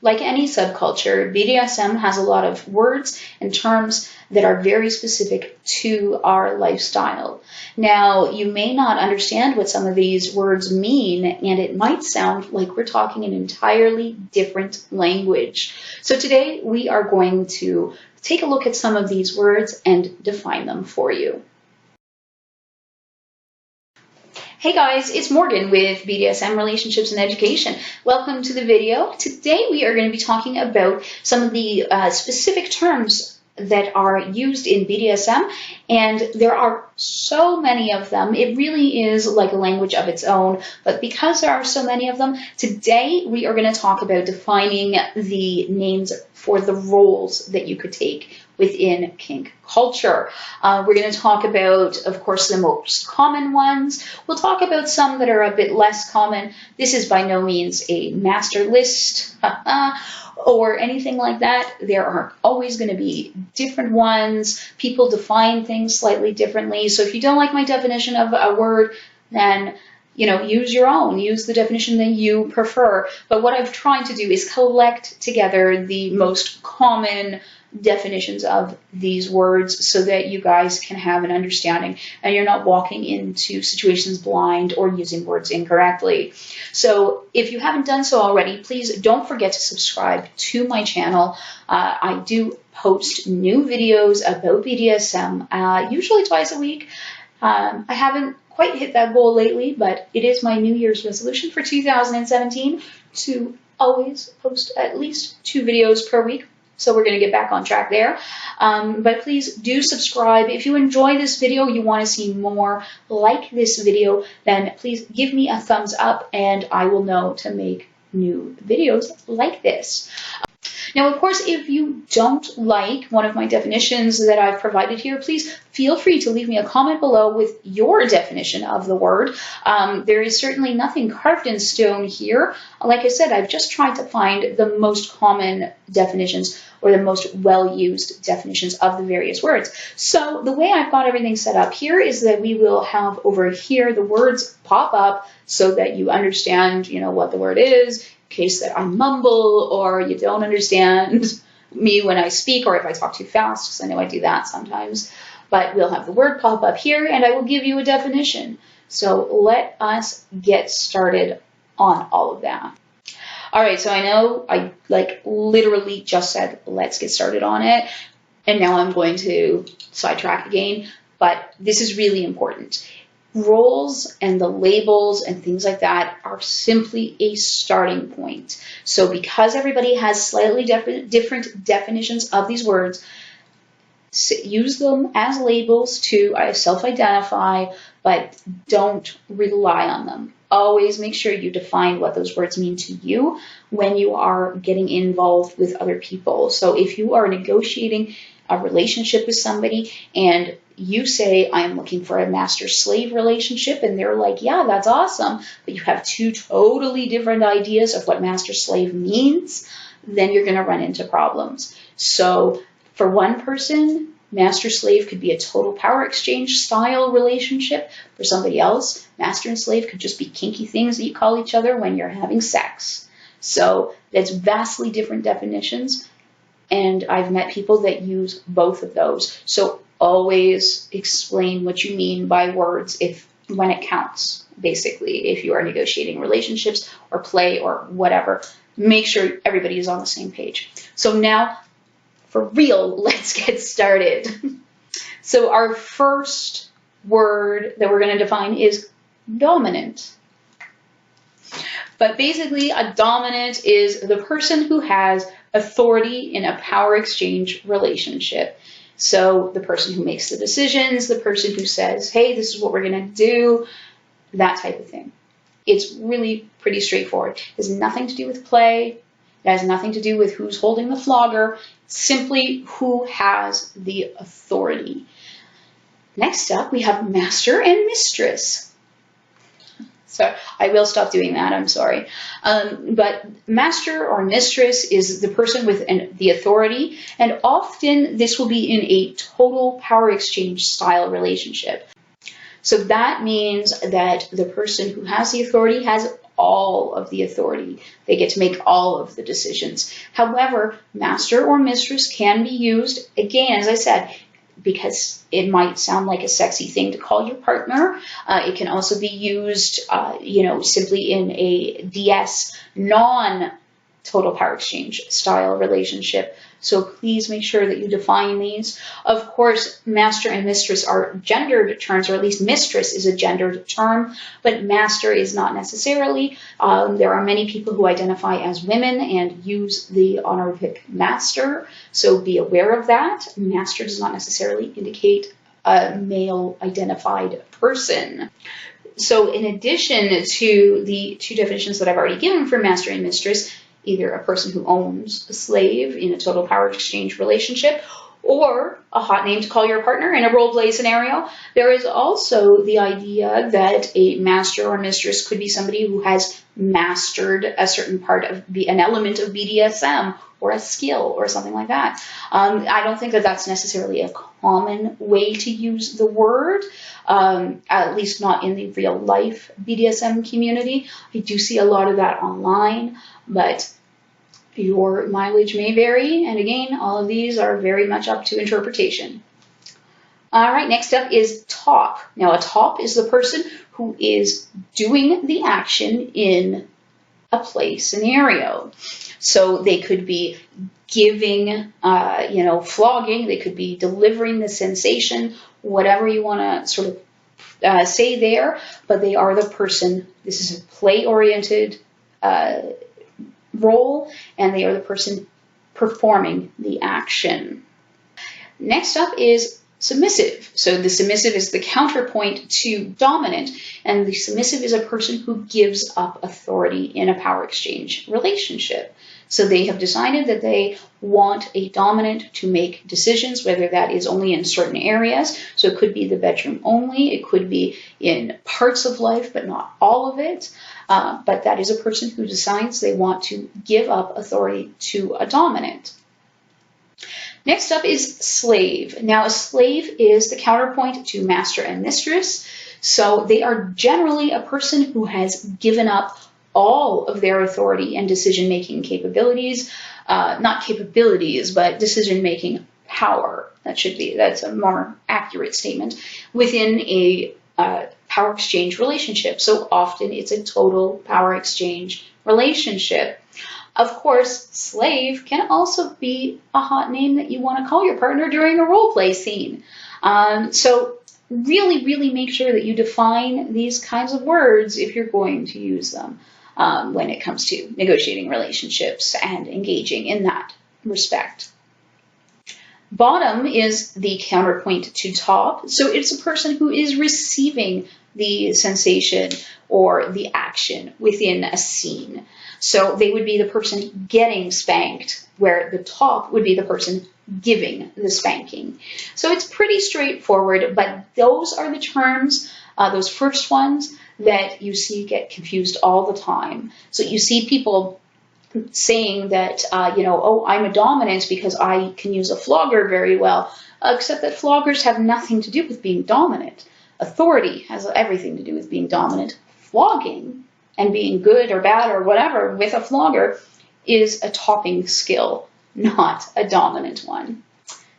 Like any subculture, BDSM has a lot of words and terms that are very specific to our lifestyle. Now, you may not understand what some of these words mean, and it might sound like we're talking an entirely different language. So today we are going to take a look at some of these words and define them for you. Hey guys, it's Morgan with BDSM Relationships and Education. Welcome to the video. Today we are going to be talking about some of the specific terms that are used in BDSM, and there are so many of them. It really is like a language of its own, but because there are so many of them, today we are going to talk about defining the names for the roles that you could take within kink culture. We're going to talk about, of course, the most common ones. We'll talk about some that are a bit less common. This is by no means a master list or anything like that. There are always going to be different ones. People define things slightly differently. So if you don't like my definition of a word, then use your own, use the definition that you prefer. But what I've tried to do is collect together the most common definitions of these words so that you guys can have an understanding and you're not walking into situations blind or using words incorrectly. So if you haven't done so already, please don't forget to subscribe to my channel. I do post new videos about BDSM, usually twice a week. I haven't quite hit that goal lately, but it is my New Year's resolution for 2017 to always post at least 2 videos per week. So we're going to get back on track there. But please do subscribe. If you enjoy this video, you want to see more like this video, then please give me a thumbs up and I will know to make new videos like this. Now, of course, if you don't like one of my definitions that I've provided here, please feel free to leave me a comment below with your definition of the word. There is certainly nothing carved in stone here. Like I said, I've just tried to find the most common definitions or the most well-used definitions of the various words. So the way I've got everything set up here is that we will have over here the words pop up so that you understand, what the word is, in case that I mumble or you don't understand me when I speak or if I talk too fast, because I know I do that sometimes. But we'll have the word pop up here and I will give you a definition. So let us get started on all of that. All right, so I know I literally just said, let's get started on it. And now I'm going to sidetrack again, but this is really important. Roles and the labels and things like that are simply a starting point. So because everybody has slightly different definitions of these words, use them as labels to self-identify, but don't rely on them. Always make sure you define what those words mean to you when you are getting involved with other people. So if you are negotiating a relationship with somebody and you say, I'm looking for a master-slave relationship, and they're like, yeah, that's awesome, but you have 2 totally different ideas of what master-slave means, then you're going to run into problems. So for one person, master-slave could be a total power exchange style relationship. For somebody else, master and slave could just be kinky things that you call each other when you're having sex. So that's vastly different definitions. And I've met people that use both of those. So always explain what you mean by words when it counts, basically, if you are negotiating relationships or play or whatever. Make sure everybody is on the same page. So now, for real, let's get started. So our first word that we're going to define is dominant. But basically, a dominant is the person who has authority in a power exchange relationship. So the person who makes the decisions, the person who says, hey, this is what we're going to do, that type of thing. It's really pretty straightforward. It has nothing to do with play. It has nothing to do with who's holding the flogger. Simply who has the authority. Next up, we have master and mistress. So I will stop doing that, I'm sorry. But master or mistress is the person with the authority, and often this will be in a total power exchange style relationship. So that means that the person who has the authority has all of the authority. They get to make all of the decisions. However, master or mistress can be used, again, as I said, because it might sound like a sexy thing to call your partner. It can also be used, simply in a DS non-total power exchange style relationship. So please make sure that you define these. Of course, master and mistress are gendered terms, or at least mistress is a gendered term, but master is not necessarily. There are many people who identify as women and use the honorific master, so be aware of that. Master does not necessarily indicate a male-identified person. So in addition to the two definitions that I've already given for master and mistress, either a person who owns a slave in a total power exchange relationship, or a hot name to call your partner in a role play scenario, there is also the idea that a master or mistress could be somebody who has mastered a certain part of an element of BDSM or a skill or something like that. I don't think that that's necessarily a common way to use the word, at least not in the real life BDSM community. I do see a lot of that online, but your mileage may vary, and again, all of these are very much up to interpretation. All right, next up is top. Now, a top is the person who is doing the action in a play scenario. So they could be giving, flogging, they could be delivering the sensation, whatever you want to sort of say there, but they are the person. This is a play-oriented role, and they are the person performing the action. Next up is submissive. So the submissive is the counterpoint to dominant, and the submissive is a person who gives up authority in a power exchange relationship. So they have decided that they want a dominant to make decisions, whether that is only in certain areas. So it could be the bedroom only, it could be in parts of life, but not all of it. But that is a person who decides they want to give up authority to a dominant. Next up is slave. Now, a slave is the counterpoint to master and mistress. So they are generally a person who has given up all of their authority and decision-making capabilities. Not capabilities, but decision-making power. That's a more accurate statement within a power exchange relationship. So often it's a total power exchange relationship. Of course, slave can also be a hot name that you want to call your partner during a role play scene. So really, really make sure that you define these kinds of words if you're going to use them when it comes to negotiating relationships and engaging in that respect. Bottom is the counterpoint to top. So it's a person who is receiving the sensation or the action within a scene. So they would be the person getting spanked, where the top would be the person giving the spanking. So it's pretty straightforward, but those are the terms, those first ones, that you see get confused all the time. So you see people saying that, oh, I'm a dominant because I can use a flogger very well, except that floggers have nothing to do with being dominant. Authority has everything to do with being dominant. Flogging and being good or bad or whatever with a flogger is a topping skill, not a dominant one.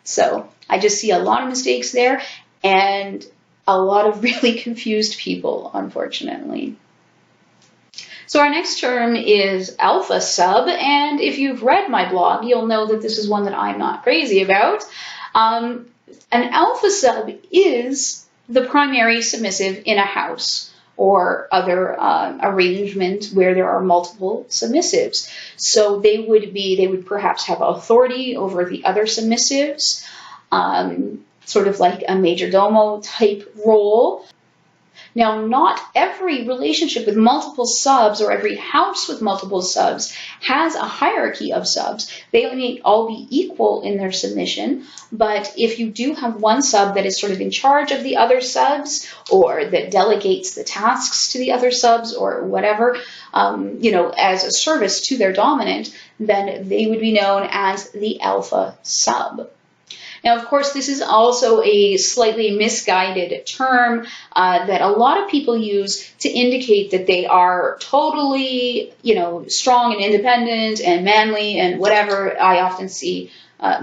So I just see a lot of mistakes there and a lot of really confused people, unfortunately. So our next term is alpha sub, and if you've read my blog, you'll know that this is one that I'm not crazy about. An alpha sub is the primary submissive in a house or other arrangement where there are multiple submissives. So they would perhaps have authority over the other submissives, sort of like a major domo type role. Now, not every relationship with multiple subs or every house with multiple subs has a hierarchy of subs. They may all be equal in their submission, but if you do have one sub that is sort of in charge of the other subs or that delegates the tasks to the other subs or whatever, as a service to their dominant, then they would be known as the alpha sub. Now, of course, this is also a slightly misguided term that a lot of people use to indicate that they are totally, strong and independent and manly and whatever. I often see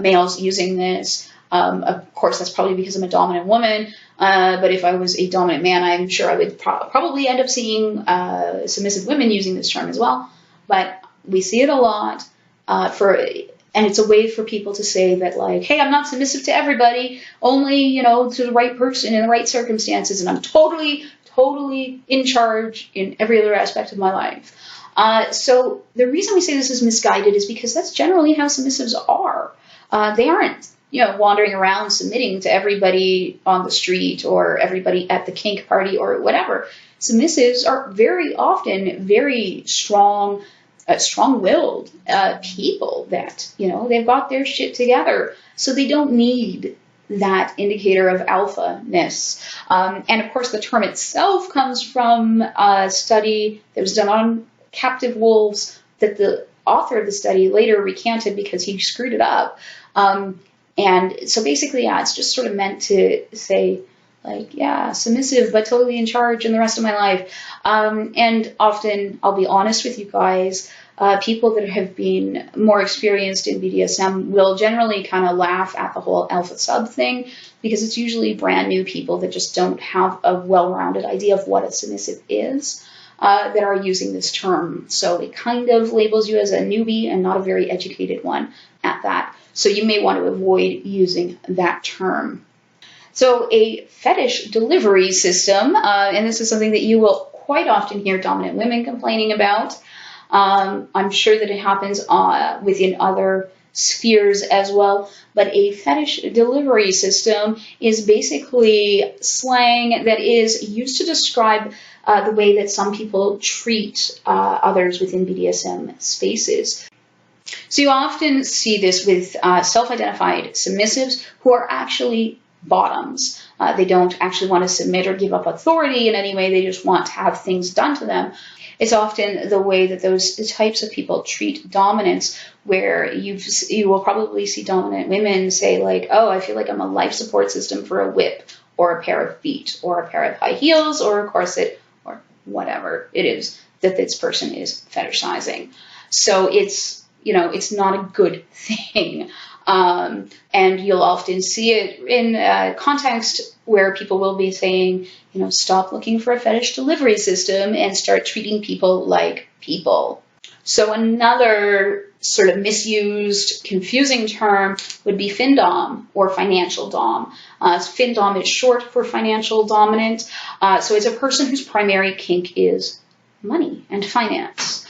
males using this. Of course, that's probably because I'm a dominant woman. But if I was a dominant man, I'm sure I would probably end up seeing submissive women using this term as well. But we see it a lot and it's a way for people to say that, like, hey, I'm not submissive to everybody, only, to the right person in the right circumstances, and I'm totally, totally in charge in every other aspect of my life. So the reason we say this is misguided is because that's generally how submissives are. They aren't, wandering around submitting to everybody on the street or everybody at the kink party or whatever. Submissives are very often very strong, strong-willed people that, they've got their shit together. So they don't need that indicator of alpha-ness. And of course, the term itself comes from a study that was done on captive wolves that the author of the study later recanted because he screwed it up. And so basically, yeah, it's just sort of meant to say, like, yeah, submissive, but totally in charge in the rest of my life. And often, I'll be honest with you guys, people that have been more experienced in BDSM will generally kind of laugh at the whole alpha sub thing because it's usually brand new people that just don't have a well-rounded idea of what a submissive is that are using this term. So it kind of labels you as a newbie and not a very educated one at that. So you may want to avoid using that term. So a fetish delivery system, and this is something that you will quite often hear dominant women complaining about. I'm sure that it happens within other spheres as well, but a fetish delivery system is basically slang that is used to describe the way that some people treat others within BDSM spaces. So you often see this with self-identified submissives who are actually bottoms. They don't actually want to submit or give up authority in any way. They just want to have things done to them. It's often the way that those types of people treat dominance, where you will probably see dominant women say, like, oh, I feel like I'm a life support system for a whip or a pair of feet or a pair of high heels or a corset or whatever it is that this person is fetishizing. So it's not a good thing. And you'll often see it in context where people will be saying, stop looking for a fetish delivery system and start treating people like people. So another sort of misused, confusing term would be FinDom or financial dom. FinDom is short for financial dominant. So it's a person whose primary kink is money and finance.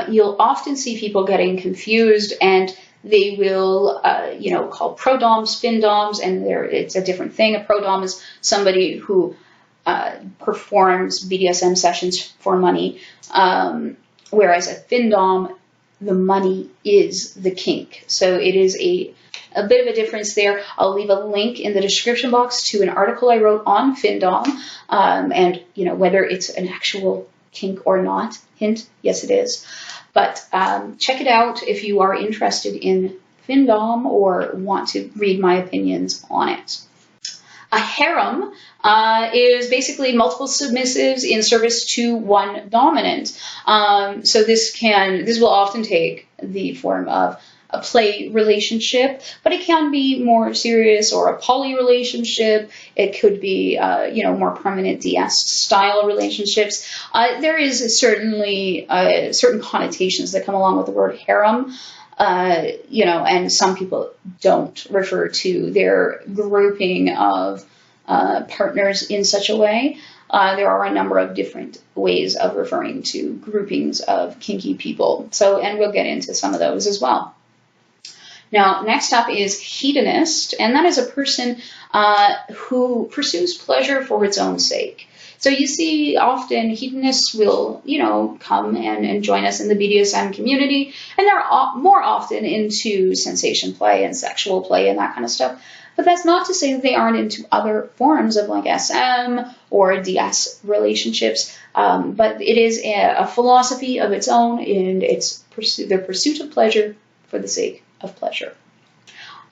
You'll often see people getting confused, and they will, call pro-doms FinDoms, and it's a different thing. A pro-dom is somebody who performs BDSM sessions for money, whereas a FinDom, the money is the kink. So it is a bit of a difference there. I'll leave a link in the description box to an article I wrote on FinDom, and whether it's an actual kink or not. Hint, yes it is. But check it out if you are interested in FinDom or want to read my opinions on it. A harem is basically multiple submissives in service to one dominant. So this will often take the form of a play relationship, but it can be more serious, or a poly relationship. It could be, more permanent DS style relationships. There is certainly certain connotations that come along with the word harem, and some people don't refer to their grouping of partners in such a way. There are a number of different ways of referring to groupings of kinky people. And we'll get into some of those as well. Now, next up is hedonist, and that is a person who pursues pleasure for its own sake. So you see often hedonists will, come and join us in the BDSM community, and they're more often into sensation play and sexual play and that kind of stuff. But that's not to say that they aren't into other forms of like SM or DS relationships. But it is a philosophy of its own, and it's the pursuit of pleasure for the sake of pleasure.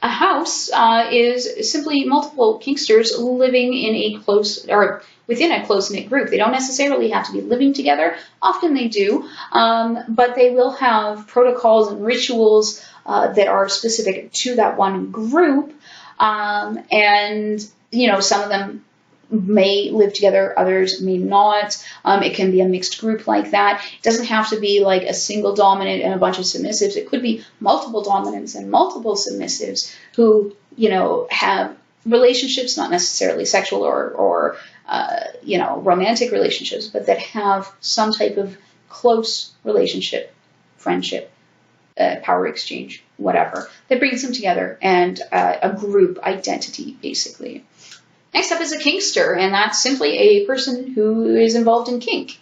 A house is simply multiple kinksters living in a close, or within a close-knit group. They don't necessarily have to be living together. Often they do, but they will have protocols and rituals that are specific to that one group. And, you know, some of them may live together, others may not. It can be a mixed group like that. It doesn't have to be like a single dominant and a bunch of submissives. It could be multiple dominants and multiple submissives who, you know, have relationships, not necessarily sexual or you know, romantic relationships, but that have some type of close relationship, friendship, power exchange, whatever, that brings them together, and a group identity, basically. Next up is a kinkster, and that's simply a person who is involved in kink.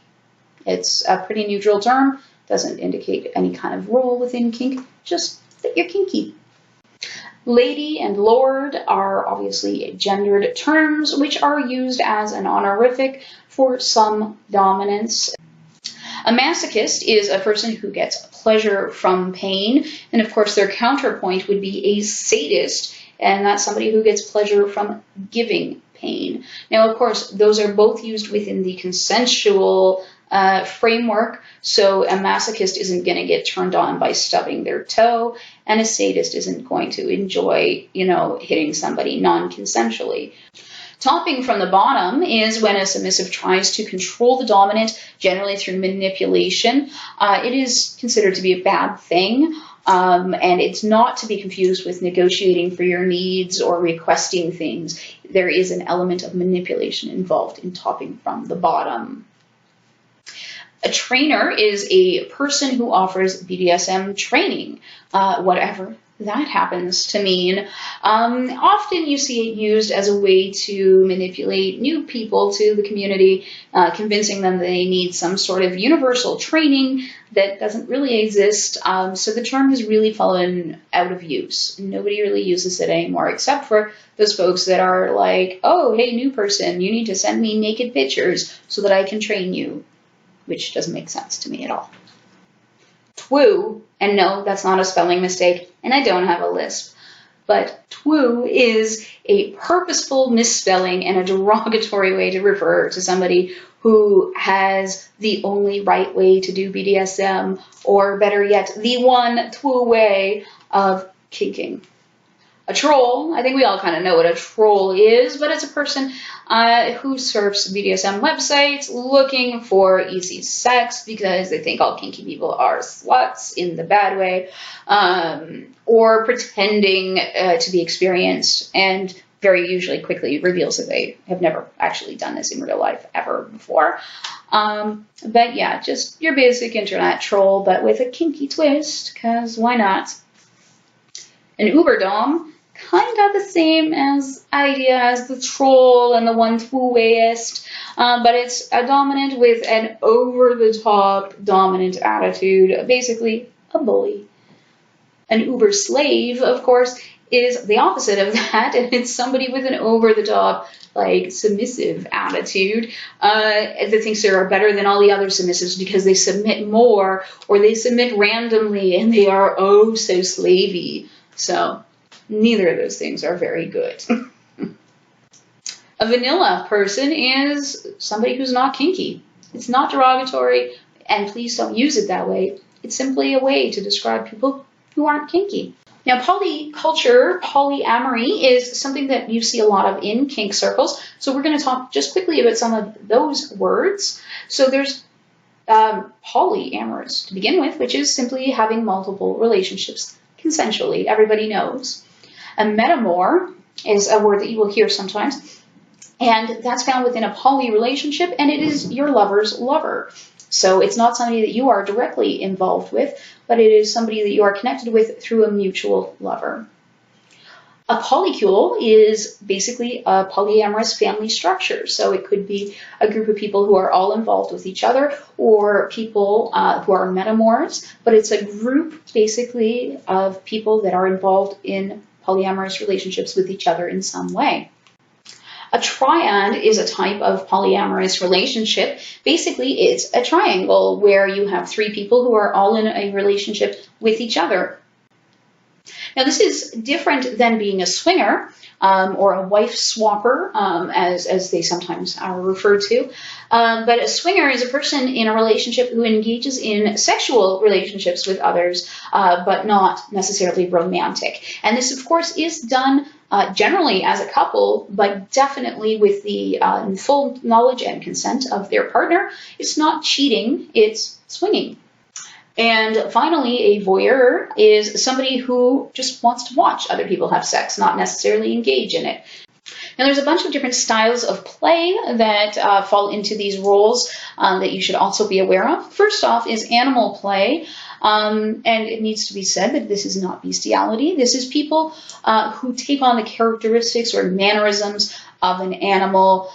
It's a pretty neutral term, doesn't indicate any kind of role within kink, just that you're kinky. Lady and lord are obviously gendered terms, which are used as an honorific for some dominance. A masochist is a person who gets pleasure from pain, and of course their counterpoint would be a sadist, and that's somebody who gets pleasure from giving pain. Now, of course, those are both used within the consensual framework, so a masochist isn't going to get turned on by stubbing their toe, and a sadist isn't going to enjoy, you know, hitting somebody non-consensually. Topping from the bottom is when a submissive tries to control the dominant, generally through manipulation. It is considered to be a bad thing, and it's not to be confused with negotiating for your needs or requesting things. There is an element of manipulation involved in topping from the bottom. A trainer is a person who offers BDSM training, whatever that happens to mean. Often you see it used as a way to manipulate new people to the community, convincing them that they need some sort of universal training that doesn't really exist. So the term has really fallen out of use. Nobody really uses it anymore, except for those folks that are like, oh, hey, new person, you need to send me naked pictures so that I can train you, which doesn't make sense to me at all. Twue, and no, that's not a spelling mistake, and I don't have a lisp, but Twue is a purposeful misspelling and a derogatory way to refer to somebody who has the only right way to do BDSM, or better yet, the one Twue way of kinking. A troll, I think we all kind of know what a troll is, but it's a person who surfs BDSM websites looking for easy sex because they think all kinky people are sluts in the bad way, or pretending to be experienced, and very usually quickly reveals that they have never actually done this in real life ever before. But yeah, just your basic internet troll, but with a kinky twist, because why not? An uber dom, kind of the same idea as the troll and the one Twueist, but it's a dominant with an over-the-top dominant attitude, basically a bully. An uber slave, of course, is the opposite of that, and it's somebody with an over-the-top, like, submissive attitude that thinks they are better than all the other submissives because they submit more, or they submit randomly, and they are oh so slavey. So neither of those things are very good. A vanilla person is somebody who's not kinky. It's not derogatory, and please don't use it that way. It's simply a way to describe people who aren't kinky. Now, polyculture, polyamory is something that you see a lot of in kink circles. So we're going to talk just quickly about some of those words. So there's polyamorous to begin with, which is simply having multiple relationships consensually. Everybody knows. A metamor is a word that you will hear sometimes, and that's found within a poly relationship, and it is your lover's lover. So it's not somebody that you are directly involved with, but it is somebody that you are connected with through a mutual lover. A polycule is basically a polyamorous family structure. So it could be a group of people who are all involved with each other, or people who are metamors, but it's a group basically of people that are involved in polyamorous relationships with each other in some way. A triad is a type of polyamorous relationship. Basically, it's a triangle where you have three people who are all in a relationship with each other. Now, this is different than being a swinger or a wife swapper, as they sometimes are referred to. But a swinger is a person in a relationship who engages in sexual relationships with others, but not necessarily romantic. And this, of course, is done generally as a couple, but definitely with the full knowledge and consent of their partner. It's not cheating, it's swinging. And finally, a voyeur is somebody who just wants to watch other people have sex, not necessarily engage in it. Now, there's a bunch of different styles of play that fall into these roles that you should also be aware of. First off is animal play. And it needs to be said that this is not bestiality. This is people who take on the characteristics or mannerisms of an animal.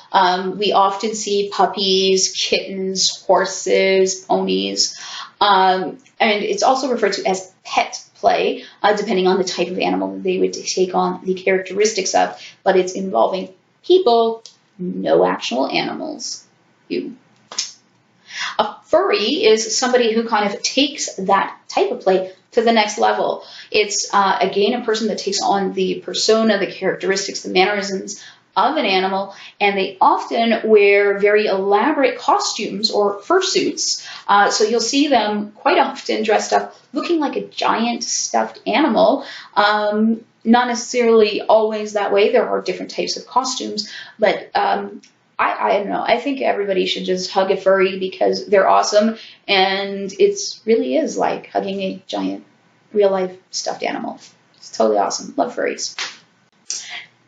We often see puppies, kittens, horses, ponies. And it's also referred to as pet play, depending on the type of animal that they would take on the characteristics of, but it's involving people, no actual animals. A furry is somebody who kind of takes that type of play to the next level. It's, again, a person that takes on the persona, the characteristics, the mannerisms of an animal, and they often wear very elaborate costumes or fursuits. So you'll see them quite often dressed up looking like a giant stuffed animal. Not necessarily always that way. There are different types of costumes, but I don't know. I think everybody should just hug a furry because they're awesome, and it really is like hugging a giant real-life stuffed animal. It's totally awesome. Love furries.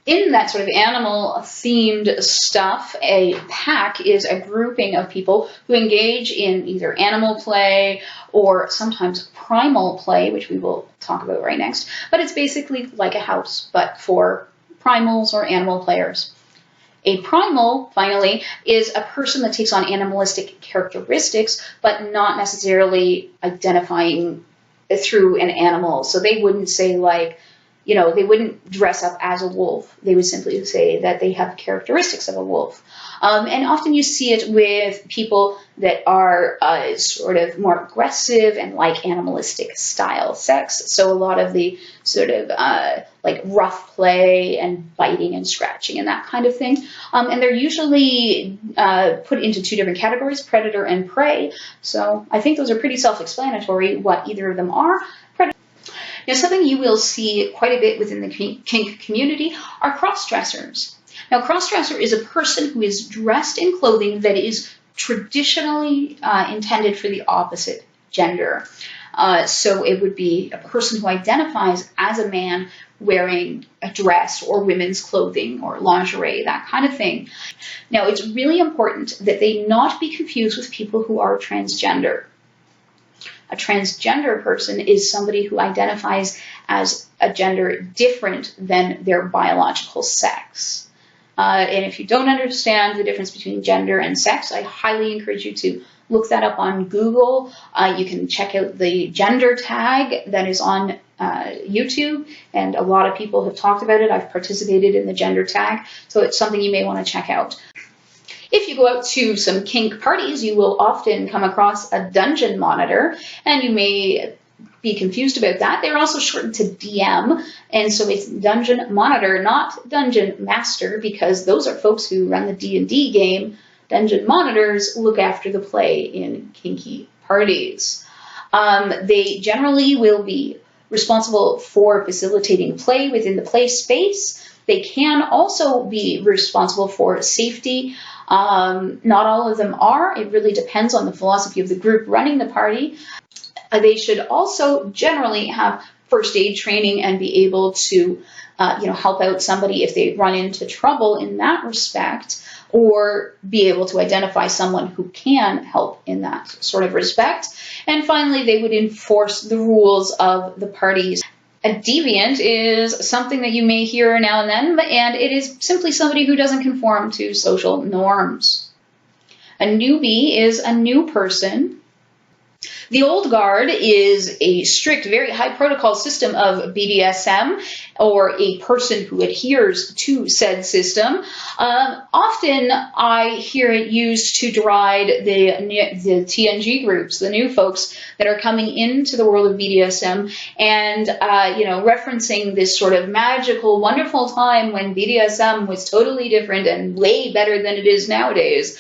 In that sort of animal-themed stuff, a pack is a grouping of people who engage in either animal play or sometimes primal play, which we will talk about right next. But it's basically like a house, but for primals or animal players. A primal, finally, is a person that takes on animalistic characteristics, but not necessarily identifying through an animal. So they wouldn't say, like, you know, they wouldn't dress up as a wolf. They would simply say that they have characteristics of a wolf. And often you see it with people that are sort of more aggressive and like animalistic style sex. So a lot of the sort of like rough play and biting and scratching and that kind of thing. And they're usually put into two different categories, predator and prey. So I think those are pretty self-explanatory what either of them are. Now, something you will see quite a bit within the kink community are cross-dressers. Now, cross-dresser is a person who is dressed in clothing that is traditionally intended for the opposite gender. So it would be a person who identifies as a man wearing a dress or women's clothing or lingerie, that kind of thing. Now, it's really important that they not be confused with people who are transgender. A transgender person is somebody who identifies as a gender different than their biological sex. And if you don't understand the difference between gender and sex, I highly encourage you to look that up on Google. You can check out the gender tag that is on YouTube, and a lot of people have talked about it. I've participated in the gender tag, so it's something you may want to check out. If you go out to some kink parties, you will often come across a dungeon monitor, and you may be confused about that. They're also shortened to DM, and so it's dungeon monitor, not dungeon master, because those are folks who run the D&D game. Dungeon monitors look after the play in kinky parties. They generally will be responsible for facilitating play within the play space. They can also be responsible for safety. Not all of them are. It really depends on the philosophy of the group running the party. They should also generally have first aid training and be able to help out somebody if they run into trouble in that respect, or be able to identify someone who can help in that sort of respect. And finally, they would enforce the rules of the parties. A deviant is something that you may hear now and then, and it is simply somebody who doesn't conform to social norms. A newbie is a new person The old guard is a strict, very high protocol system of BDSM, or a person who adheres to said system. Often I hear it used to deride the TNG groups, the new folks that are coming into the world of BDSM, and referencing this sort of magical, wonderful time when BDSM was totally different and way better than it is nowadays.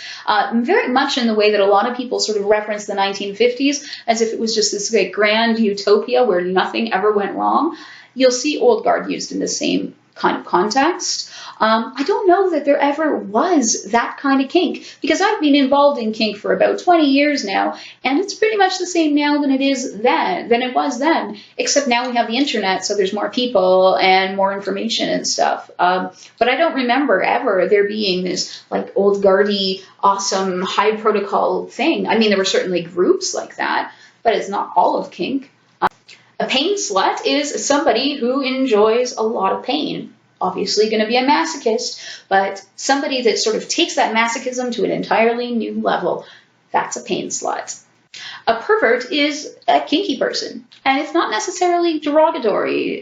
Very much in the way that a lot of people sort of reference the 1950s as if it was just this like grand utopia where nothing ever went wrong. You'll see old guard used in the same kind of context. I don't know that there ever was that kind of kink, because I've been involved in kink for about 20 years now, and it's pretty much the same now than it was then, except now we have the internet, so there's more people and more information and stuff. But I don't remember ever there being this like old guardy, awesome, high protocol thing. I mean, there were certainly groups like that, but it's not all of kink. A pain slut is somebody who enjoys a lot of pain. Obviously going to be a masochist, but somebody that sort of takes that masochism to an entirely new level. That's a pain slut. A pervert is a kinky person, and it's not necessarily derogatory.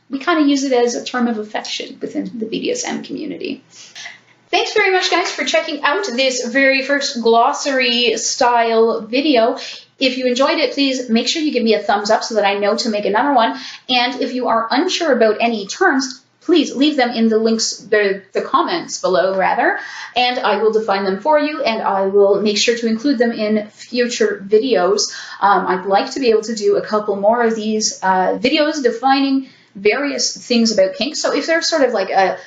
We kind of use it as a term of affection within the BDSM community. Thanks very much, guys, for checking out this very first glossary style video. If you enjoyed it, please make sure you give me a thumbs up so that I know to make another one. And if you are unsure about any terms, please leave them in the links, the comments below, rather, and I will define them for you, and I will make sure to include them in future videos. I'd like to be able to do a couple more of these videos defining various things about kink. So if there's sort of like a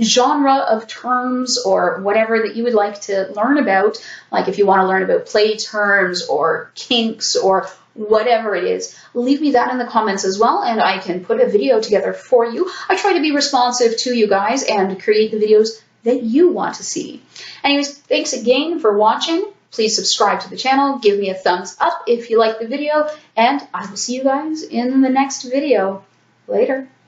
genre of terms or whatever that you would like to learn about, like if you want to learn about play terms or kinks or whatever it is, leave me that in the comments as well, and I can put a video together for you. I try to be responsive to you guys and create the videos that you want to see. Anyways, thanks again for watching. Please subscribe to the channel, give me a thumbs up if you like the video, and I will see you guys in the next video. Later.